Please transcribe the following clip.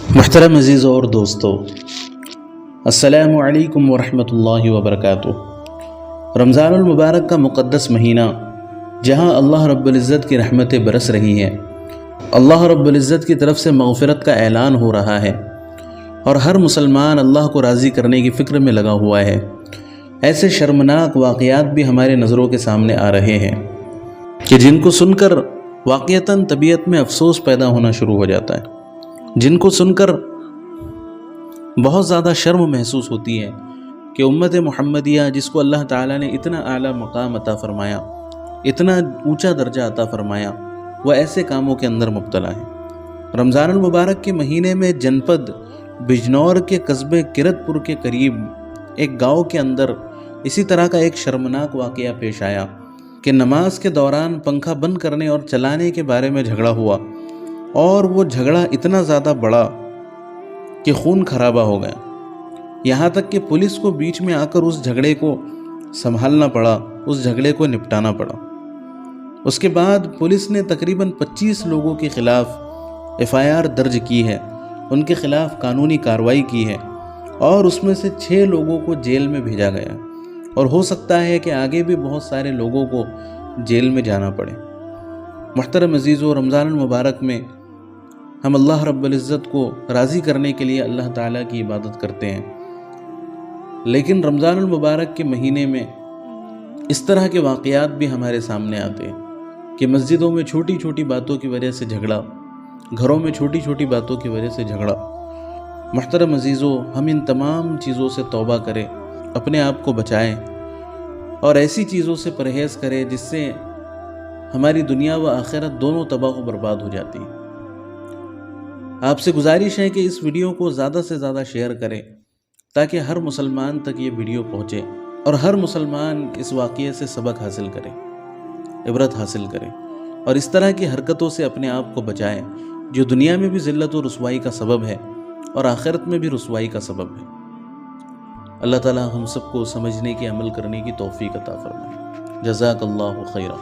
محترم عزیزوں اور دوستو، السلام علیکم ورحمۃ اللہ وبرکاتہ۔ رمضان المبارک کا مقدس مہینہ جہاں اللہ رب العزت کی رحمتیں برس رہی ہیں، اللہ رب العزت کی طرف سے مغفرت کا اعلان ہو رہا ہے اور ہر مسلمان اللہ کو راضی کرنے کی فکر میں لگا ہوا ہے، ایسے شرمناک واقعات بھی ہمارے نظروں کے سامنے آ رہے ہیں کہ جن کو سن کر واقعتاً طبیعت میں افسوس پیدا ہونا شروع ہو جاتا ہے، جن کو سن کر بہت زیادہ شرم محسوس ہوتی ہے کہ امت محمدیہ جس کو اللہ تعالیٰ نے اتنا اعلیٰ مقام عطا فرمایا، اتنا اونچا درجہ عطا فرمایا، وہ ایسے کاموں کے اندر مبتلا ہے۔ رمضان المبارک کے مہینے میں جنپد بجنور کے قصبے کرت پور کے قریب ایک گاؤں کے اندر اسی طرح کا ایک شرمناک واقعہ پیش آیا کہ نماز کے دوران پنکھا بند کرنے اور چلانے کے بارے میں جھگڑا ہوا، اور وہ جھگڑا اتنا زیادہ بڑا کہ خون خرابہ ہو گیا، یہاں تک کہ پولیس کو بیچ میں آ کر اس جھگڑے کو سنبھالنا پڑا، اس جھگڑے کو نپٹانا پڑا۔ اس کے بعد پولیس نے تقریباً 25 لوگوں کے خلاف FIR درج کی ہے، ان کے خلاف قانونی کارروائی کی ہے، اور اس میں سے 6 لوگوں کو جیل میں بھیجا گیا، اور ہو سکتا ہے کہ آگے بھی بہت سارے لوگوں کو جیل میں جانا پڑے۔ محترم عزیزو، رمضان المبارک میں ہم اللہ رب العزت کو راضی کرنے کے لیے اللہ تعالیٰ کی عبادت کرتے ہیں، لیکن رمضان المبارک کے مہینے میں اس طرح کے واقعات بھی ہمارے سامنے آتے ہیں کہ مسجدوں میں چھوٹی چھوٹی باتوں کی وجہ سے جھگڑا، گھروں میں چھوٹی چھوٹی باتوں کی وجہ سے جھگڑا۔ محترم عزیزو، ہم ان تمام چیزوں سے توبہ کریں، اپنے آپ کو بچائیں، اور ایسی چیزوں سے پرہیز کریں جس سے ہماری دنیا و آخرت دونوں تباہ و برباد ہو جاتی ہیں۔ آپ سے گزارش ہے کہ اس ویڈیو کو زیادہ سے زیادہ شیئر کریں تاکہ ہر مسلمان تک یہ ویڈیو پہنچے اور ہر مسلمان اس واقعے سے سبق حاصل کرے، عبرت حاصل کرے، اور اس طرح کی حرکتوں سے اپنے آپ کو بچائیں جو دنیا میں بھی ذلت و رسوائی کا سبب ہے اور آخرت میں بھی رسوائی کا سبب ہے۔ اللہ تعالی ہم سب کو سمجھنے کی، عمل کرنے کی توفیق عطا فرمائے۔ جزاک اللہ خیرہ۔